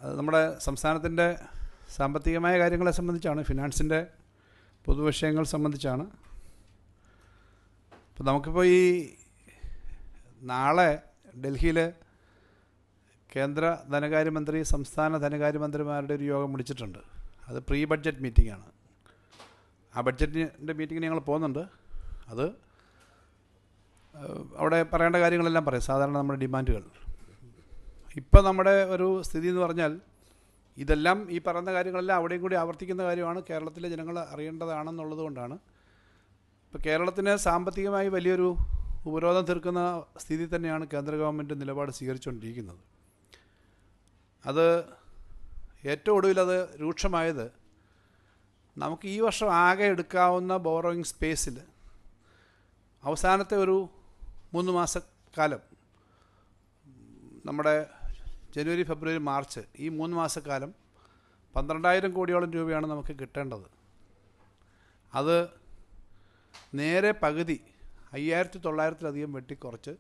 അത് നമ്മുടെ സംസ്ഥാനത്തിൻ്റെ സാമ്പത്തികമായ കാര്യങ്ങളെ സംബന്ധിച്ചാണ്, ഫിനാൻസിൻ്റെ പൊതുവിഷയങ്ങൾ സംബന്ധിച്ചാണ്. ഇപ്പോൾ നമുക്കിപ്പോൾ ഈ നാളെ ഡൽഹിയിൽ കേന്ദ്ര ധനകാര്യമന്ത്രി, സംസ്ഥാന ധനകാര്യമന്ത്രിമാരുടെ ഒരു യോഗം വിളിച്ചിട്ടുണ്ട്. അത് പ്രീ ബഡ്ജറ്റ് മീറ്റിംഗാണ്. ആ ബഡ്ജറ്റിൻ്റെ മീറ്റിങ്ങിന് ഞങ്ങൾ പോകുന്നുണ്ട്. അത് അവിടെ പറയേണ്ട കാര്യങ്ങളെല്ലാം പറയും, സാധാരണ നമ്മുടെ ഡിമാൻഡുകൾ. ഇപ്പം നമ്മുടെ ഒരു സ്ഥിതി എന്ന് പറഞ്ഞാൽ, ഇതെല്ലാം ഈ പറയുന്ന കാര്യങ്ങളെല്ലാം അവിടെയും കൂടി ആവർത്തിക്കുന്ന കാര്യമാണ്, കേരളത്തിലെ ജനങ്ങൾ അറിയേണ്ടതാണെന്നുള്ളത് കൊണ്ടാണ്. ഇപ്പോൾ കേരളത്തിന് സാമ്പത്തികമായി വലിയൊരു ഉപരോധം തീർക്കുന്ന സ്ഥിതി തന്നെയാണ് കേന്ദ്ര ഗവൺമെൻറ് നിലപാട് സ്വീകരിച്ചുകൊണ്ടിരിക്കുന്നത്. അത് ഏറ്റവും ഒടുവിൽ അത് രൂക്ഷമായത്, നമുക്ക് ഈ വർഷം ആകെ എടുക്കാവുന്ന ബോറോയിങ് സ്പേസിൽ അവസാനത്തെ ഒരു 3 മാസക്കാലം, നമ്മുടെ ജനുവരി, ഫെബ്രുവരി, മാർച്ച്, ഈ 3 മാസക്കാലം 12,000 കോടിയോളം രൂപയാണ് നമുക്ക് കിട്ടേണ്ടത്. അത് നേരെ പകുതി 5,900-ലധികം വെട്ടിക്കുറച്ച്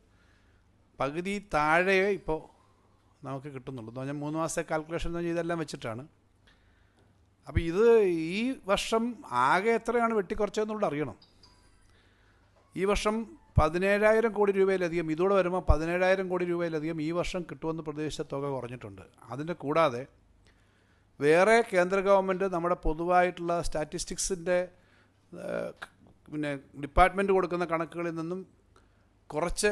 പകുതി താഴെ ഇപ്പോൾ നമുക്ക് കിട്ടുന്നുള്ളൂ. എന്ന് പറഞ്ഞാൽ 3 മാസത്തെ കാൽക്കുലേഷൻ എന്ന് പറഞ്ഞാൽ ഇതെല്ലാം വെച്ചിട്ടാണ്. അപ്പോൾ ഇത് ഈ വർഷം ആകെ എത്രയാണ് വെട്ടിക്കുറച്ചതെന്നുള്ളത് അറിയണം. ഈ വർഷം 17,000 കോടി രൂപയിലധികം, ഇതോടെ വരുമ്പോൾ 17,000 കോടി രൂപയിലധികം ഈ വർഷം കിട്ടുമെന്ന് പ്രതീക്ഷിച്ച തുക കുറഞ്ഞിട്ടുണ്ട്. അതിൻ്റെ കൂടാതെ വേറെ കേന്ദ്ര ഗവൺമെൻറ് നമ്മുടെ പൊതുവായിട്ടുള്ള സ്റ്റാറ്റിസ്റ്റിക്സിൻ്റെ പിന്നെ ഡിപ്പാർട്ട്മെൻറ്റ് കൊടുക്കുന്ന കണക്കുകളിൽ നിന്നും കുറച്ച്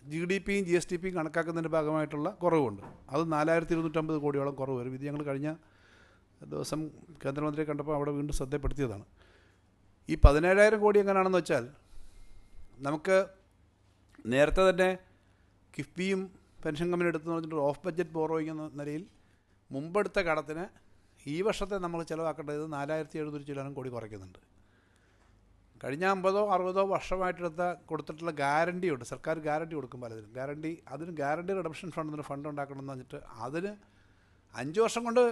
GDPയും GSTPയും കണക്കാക്കുന്നതിൻ്റെ ഭാഗമായിട്ടുള്ള കുറവുണ്ട്. അത് 4,250 കോടിയോളം കുറവ് വരും. ഇത് ഞങ്ങൾ കഴിഞ്ഞ ദിവസം കേന്ദ്രമന്ത്രിയെ കണ്ടപ്പോൾ അവിടെ വീണ്ടും ശ്രദ്ധപ്പെടുത്തിയതാണ്. ഈ 17,000 കോടി എങ്ങനെയാണെന്ന് വെച്ചാൽ, നമുക്ക് നേരത്തെ തന്നെ കിഫ്ബിയും പെൻഷൻ കമ്പനി എടുത്തെന്ന് പറഞ്ഞിട്ട് ഓഫ് ബഡ്ജറ്റ് ബോറോയിങ് എന്ന നിലയിൽ മുമ്പെടുത്ത കടത്തിന് ഈ വർഷത്തെ നമ്മൾ ചിലവാക്കേണ്ടത് 4,700 കോടി കുറയ്ക്കുന്നുണ്ട്. കഴിഞ്ഞ 50-60 വർഷമായിട്ടെടുത്ത കൊടുത്തിട്ടുള്ള ഗ്യാരണ്ടി ഉണ്ട്. സർക്കാർ ഗ്യാരണ്ടി കൊടുക്കും പലതിനും. അതിന് ഗ്യാരണ്ടി റിഡംഷൻ ഫണ്ടിന് ഫണ്ട് ഉണ്ടാക്കണമെന്ന് പറഞ്ഞിട്ട് അതിന് 5 വർഷം കൊണ്ട്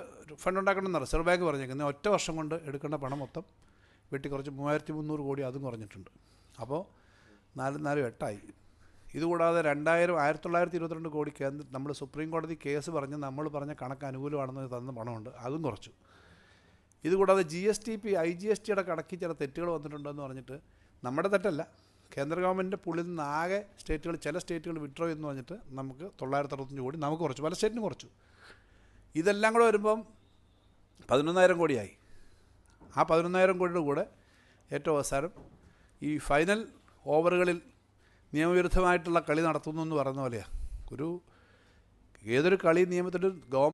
ഫണ്ട് ഉണ്ടാക്കണമെന്ന് റിസർവ് ബാങ്ക് പറഞ്ഞേക്കുന്നത്. ഒറ്റ വർഷം കൊണ്ട് എടുക്കേണ്ട പണം മൊത്തം വെട്ടിക്കുറച്ച് 3,300 കോടി അതും കുറഞ്ഞിട്ടുണ്ട്. അപ്പോൾ 4-8 ഇതുകൂടാതെ 1922 കോടി നമ്മൾ സുപ്രീം കോടതി കേസ് പറഞ്ഞ് നമ്മൾ പറഞ്ഞ കണക്ക് അനുകൂലമാണെന്ന് തന്ന പണമുണ്ട്, അതും കുറച്ചു. ഇതുകൂടാതെ GSTP, IGSTയുടെ കണക്കിൽ ചില തെറ്റുകൾ വന്നിട്ടുണ്ടെന്ന് പറഞ്ഞിട്ട്, നമ്മുടെ തെറ്റല്ല, കേന്ദ്ര ഗവൺമെൻറ്റിൻ്റെ പുള്ളിൽ നിന്ന് ആകെ ചില സ്റ്റേറ്റുകൾ വിഡ്രോ എന്ന് പറഞ്ഞിട്ട് നമുക്ക് 965 കോടി നമുക്ക് കുറച്ചു, പല സ്റ്റേറ്റിനും കുറച്ചു. ഇതെല്ലാം കൂടെ വരുമ്പം 11,000 കോടിയായി. ആ 11,000 കോടിയുടെ കൂടെ ഏറ്റവും അവസാനം ഈ ഫൈനൽ ഓവറുകളിൽ നിയമവിരുദ്ധമായിട്ടുള്ള കളി നടത്തുന്നു എന്ന് പറയുന്ന പോലെയാണ്. ഏതൊരു കളി നിയമത്തിൽ